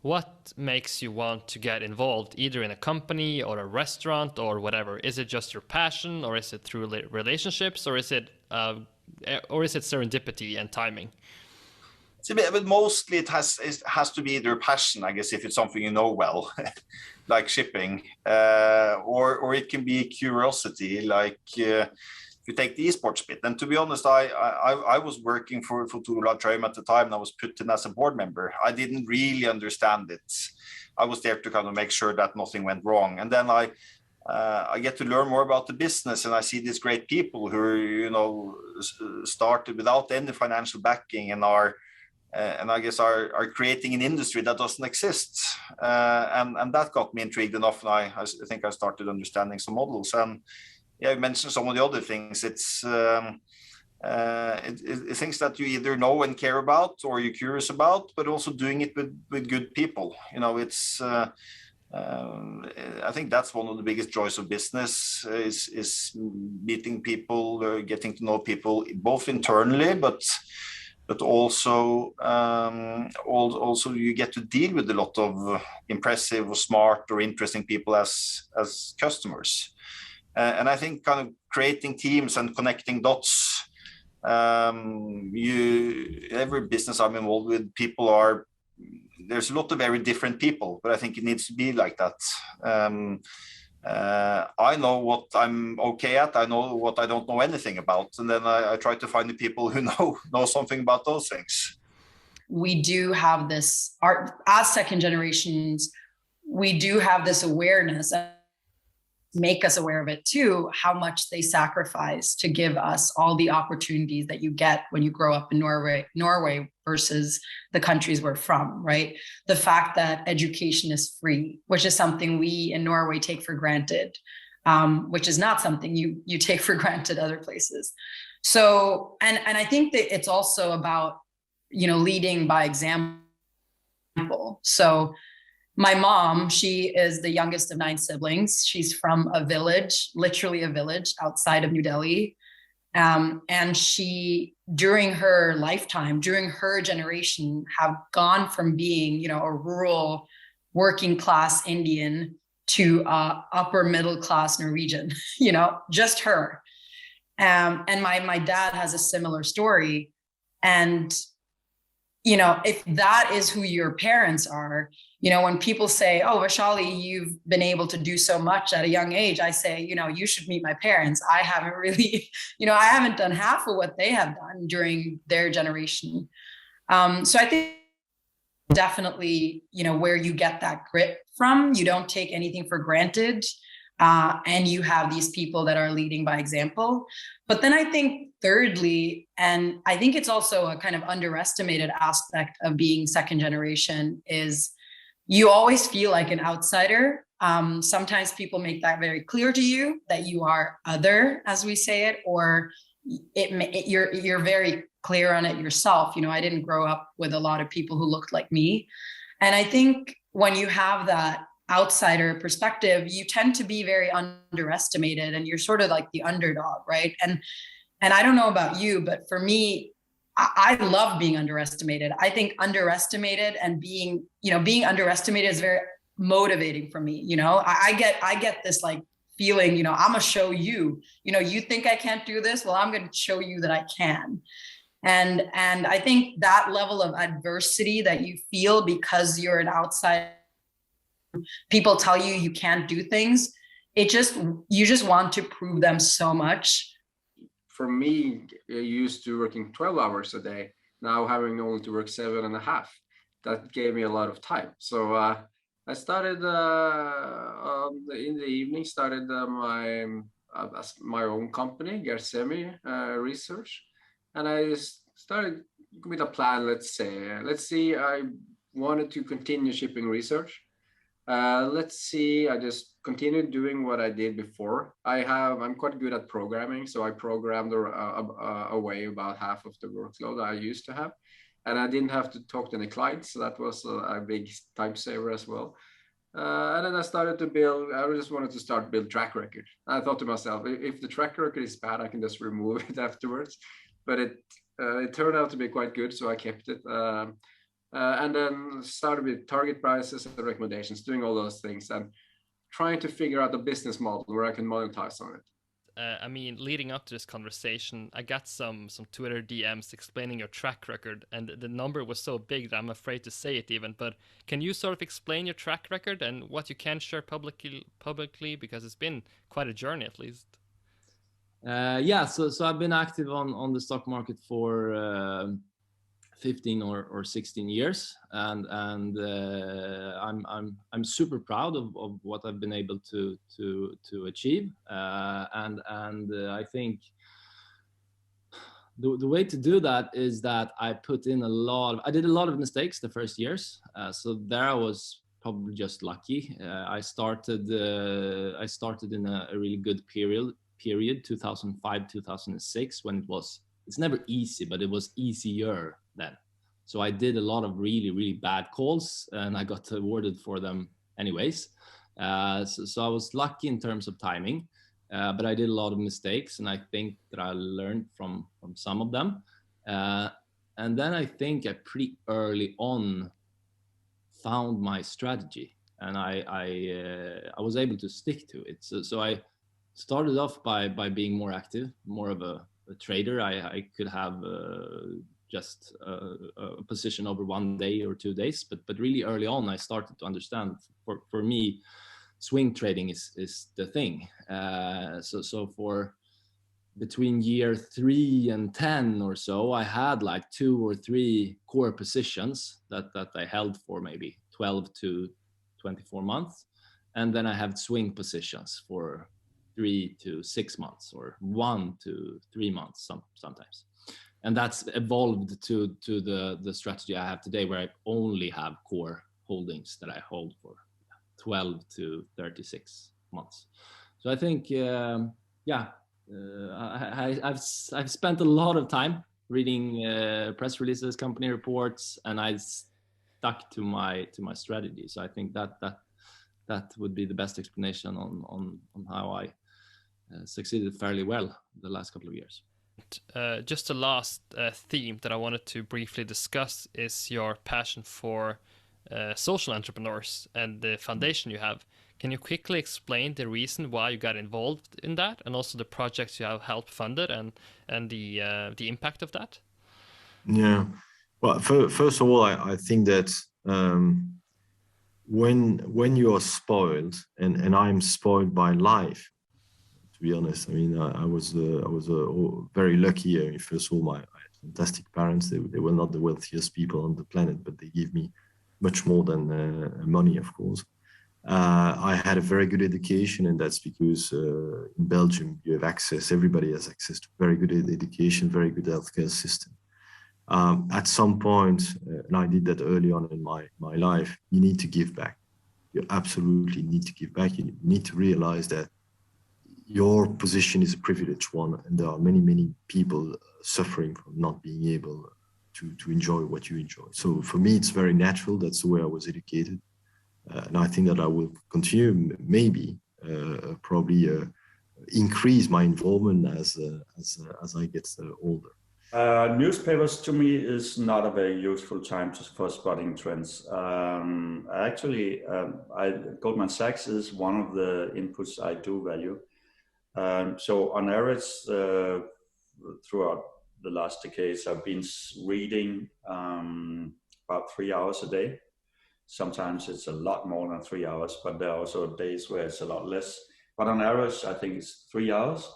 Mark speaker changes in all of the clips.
Speaker 1: What makes you want to get involved either in a company or a restaurant or whatever? Is it just your passion, or is it through relationships, or is it serendipity and timing?
Speaker 2: But mostly it has to be either passion, I guess, if it's something you know well, like shipping, or it can be curiosity, like if you take the esports bit. And to be honest, I was working for Tvede at the time, and I was put in as a board member. I didn't really understand it. I was there to kind of make sure that nothing went wrong, and then I get to learn more about the business, and I see these great people who, started without any financial backing and I guess are creating an industry that doesn't exist. And that got me intrigued enough, and I think I started understanding some models. And yeah, you mentioned some of the other things. It's things that you either know and care about, or you're curious about, but also doing it with good people. I think that's one of the biggest joys of business is meeting people, getting to know people, both internally, but also you get to deal with a lot of impressive or smart or interesting people as customers. And I think kind of creating teams and connecting dots. Every business I'm involved with, there's a lot of very different people, but I think it needs to be like that. I know what I'm okay at. I know what I don't know anything about, and then I try to find the people who know something about those things.
Speaker 3: We do have this art as second generations. We do have this awareness, make us aware of it too, how much they sacrifice to give us all the opportunities that you get when you grow up in Norway versus the countries we're from, right? The fact that education is free, which is something we in Norway take for granted, which is not something you take for granted other places. So, and I think that it's also about, leading by example. So my mom, she is the youngest of 9 siblings. She's from a village, literally a village outside of New Delhi. And she, during her lifetime, during her generation, have gone from being, a rural working class Indian to upper middle class Norwegian, just her. And my dad has a similar story. And, if that is who your parents are, when people say, oh, Vaishali, you've been able to do so much at a young age, I say, you should meet my parents. I haven't really, I haven't done half of what they have done during their generation. So I think definitely, where you get that grit from, you don't take anything for granted. And you have these people that are leading by example. But then I think thirdly, and I think it's also a kind of underestimated aspect of being second generation, is you always feel like an outsider. Sometimes people make that very clear to you, that you are other, as we say it, or you're very clear on it yourself. I didn't grow up with a lot of people who looked like me. And I think when you have that outsider perspective, you tend to be very underestimated, and you're sort of like the underdog, right? And I don't know about you, but for me, I love being underestimated. I think underestimated and being underestimated is very motivating for me. I get this like feeling, I'm gonna show you, you think I can't do this? Well, I'm gonna show you that I can. And I think that level of adversity that you feel because you're an outsider, people tell you you can't do things, you just want to prove them so much.
Speaker 4: For me, used to working 12 hours a day, now having only to work 7.5, that gave me a lot of time. So I started in the evening, started my own company, Gersemi Research, and I started with a plan. Let's see, I wanted to continue shipping research. Let's see, I just continued doing what I did before. I'm quite good at programming, so I programmed away about half of the workload I used to have. And I didn't have to talk to any clients, so that was a big time saver as well. And then I started to I just wanted to start build track record. I thought to myself, if the track record is bad, I can just remove it afterwards. But it turned out to be quite good, so I kept it. and then started with target prices and recommendations, doing all those things and trying to figure out a business model where I can monetize on it.
Speaker 1: I mean, leading up to this conversation, I got some Twitter DMs explaining your track record, and the number was so big that I'm afraid to say it even. But can you sort of explain your track record and what you can share publicly, because it's been quite a journey at least.
Speaker 5: Yeah, so I've been active on the stock market for 15 or 16 years, and I'm super proud of what I've been able to achieve, and I think the way to do that is that I did a lot of mistakes the first years, so there I was probably just lucky. I started in a really good period 2005-2006, when it's never easy, but it was easier then. So I did a lot of really bad calls, and I got awarded for them anyways. So I was lucky in terms of timing, but I did a lot of mistakes, and I think that I learned from some of them. And then I think I pretty early on found my strategy, and I was able to stick to it. So I started off by being more active, more of a trader. I could have just a position over 1 day or 2 days, but really early on I started to understand, for me, swing trading is the thing. So for between year 3 and 10 or so, I had like 2 or 3 core positions that I held for maybe 12 to 24 months, and then I had swing positions for 3 to 6 months or 1 to 3 months sometimes. And that's evolved to the strategy I have today, where I only have core holdings that I hold for 12 to 36 months. So I think, I've spent a lot of time reading press releases, company reports, and I stuck to my strategy. So I think that would be the best explanation on how I succeeded fairly well the last couple of years.
Speaker 1: Just the last theme that I wanted to briefly discuss is your passion for social entrepreneurs and the foundation you have. Can you quickly explain the reason why you got involved in that, and also the projects you have helped funded, and the impact of that?
Speaker 6: Yeah. Well, first of all, I think that when you are spoiled, and I'm spoiled by life, to be honest. I mean, I was very lucky. First of all, my fantastic parents. They were not the wealthiest people on the planet, but they gave me much more than money, of course. I had a very good education, and that's because in Belgium you have access. Everybody has access to very good education, very good healthcare system. At some point, and I did that early on in my life, you need to give back. You absolutely need to give back. You need to realize that your position is a privileged one, and there are many people suffering from not being able to enjoy what you enjoy. So for me, it's very natural. That's the way I was educated, and I think that I will continue, maybe probably increase my involvement as I get older.
Speaker 7: Newspapers to me is not a very useful time for spotting trends. Goldman Sachs is one of the inputs I do value. So on average, throughout the last decades, I've been reading about 3 hours a day. Sometimes it's a lot more than 3 hours, but there are also days where it's a lot less. But on average, I think it's 3 hours.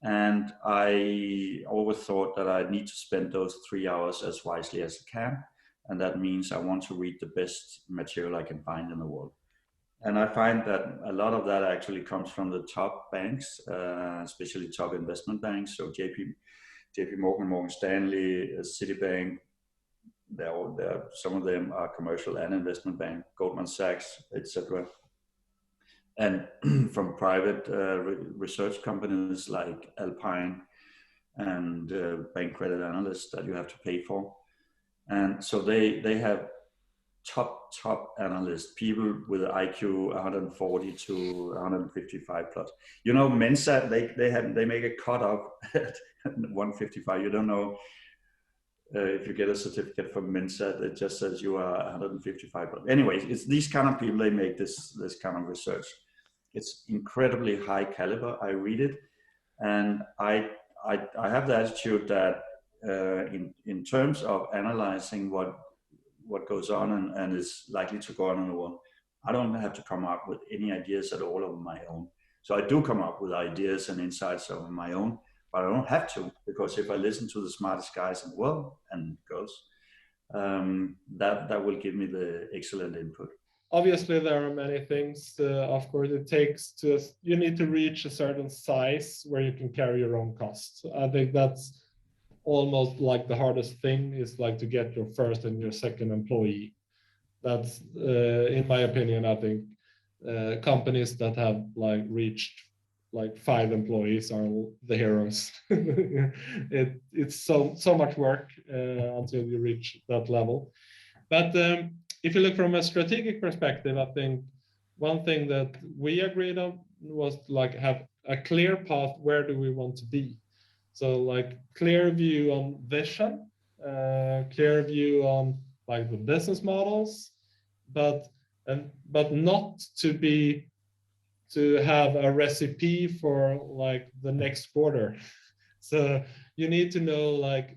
Speaker 7: And I always thought that I need to spend those 3 hours as wisely as I can. And that means I want to read the best material I can find in the world. And I find that a lot of that actually comes from the top banks, especially top investment banks. So JP Morgan, Morgan Stanley, Citibank, some of them are commercial and investment bank, Goldman Sachs, etc. And from private research companies like Alpine and bank credit analysts that you have to pay for. And so they have top analysts, people with IQ 140 to 155 plus. You know, Mensa, they make a cut off at 155. You don't know if you get a certificate from Mensa, it just says you are 155. But anyways, it's these kind of people, they make this kind of research. It's incredibly high caliber. I read it, and I have the attitude that in terms of analyzing what goes on and is likely to go on in the world, I don't have to come up with any ideas at all of my own. So I do come up with ideas and insights of my own, but I don't have to, because if I listen to the smartest guys in the world and girls, that will give me the excellent input.
Speaker 8: Obviously, there are many things. Of course, you need to reach a certain size where you can carry your own costs. I think that's almost like the hardest thing, is like to get your first and your second employee. That's, in my opinion, I think companies that have like reached like 5 employees are the heroes. It's so much work until you reach that level. But if you look from a strategic perspective, I think one thing that we agreed on was like have a clear path. Where do we want to be? So like clear view on vision, clear view on like the business models, but not to have a recipe for like the next quarter. So you need to know, like,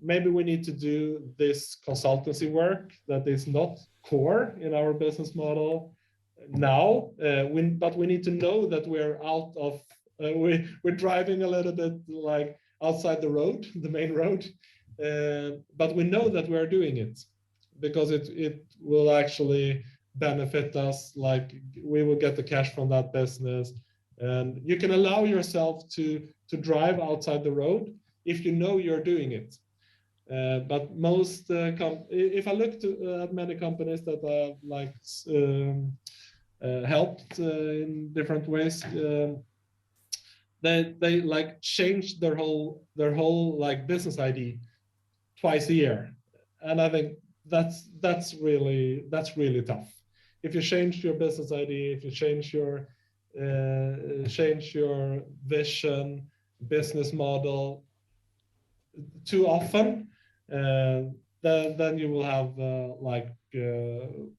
Speaker 8: maybe we need to do this consultancy work that is not core in our business model now, but we need to know that we're out of, we're driving a little bit like outside the road, the main road, but we know that we're doing it because it will actually benefit us. Like we will get the cash from that business, and you can allow yourself to drive outside the road if you know you're doing it. But most if I look at many companies that I've like helped in different ways, they like change their whole like business ID twice a year, and I think that's really tough. If you change your business ID, if you change your vision, business model too often, then you will have like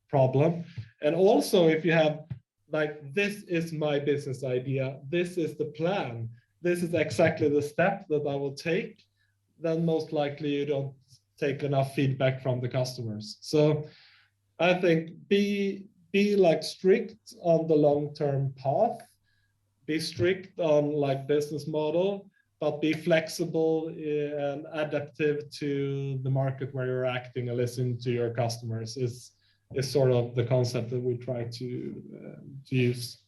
Speaker 8: problem. And also, if you have like, this is my business idea, this is the plan, this is exactly the step that I will take, then most likely you don't take enough feedback from the customers. So I think be like strict on the long-term path, be strict on like business model, but be flexible and adaptive to the market where you're acting and listen to your customers is sort of the concept that we try to use.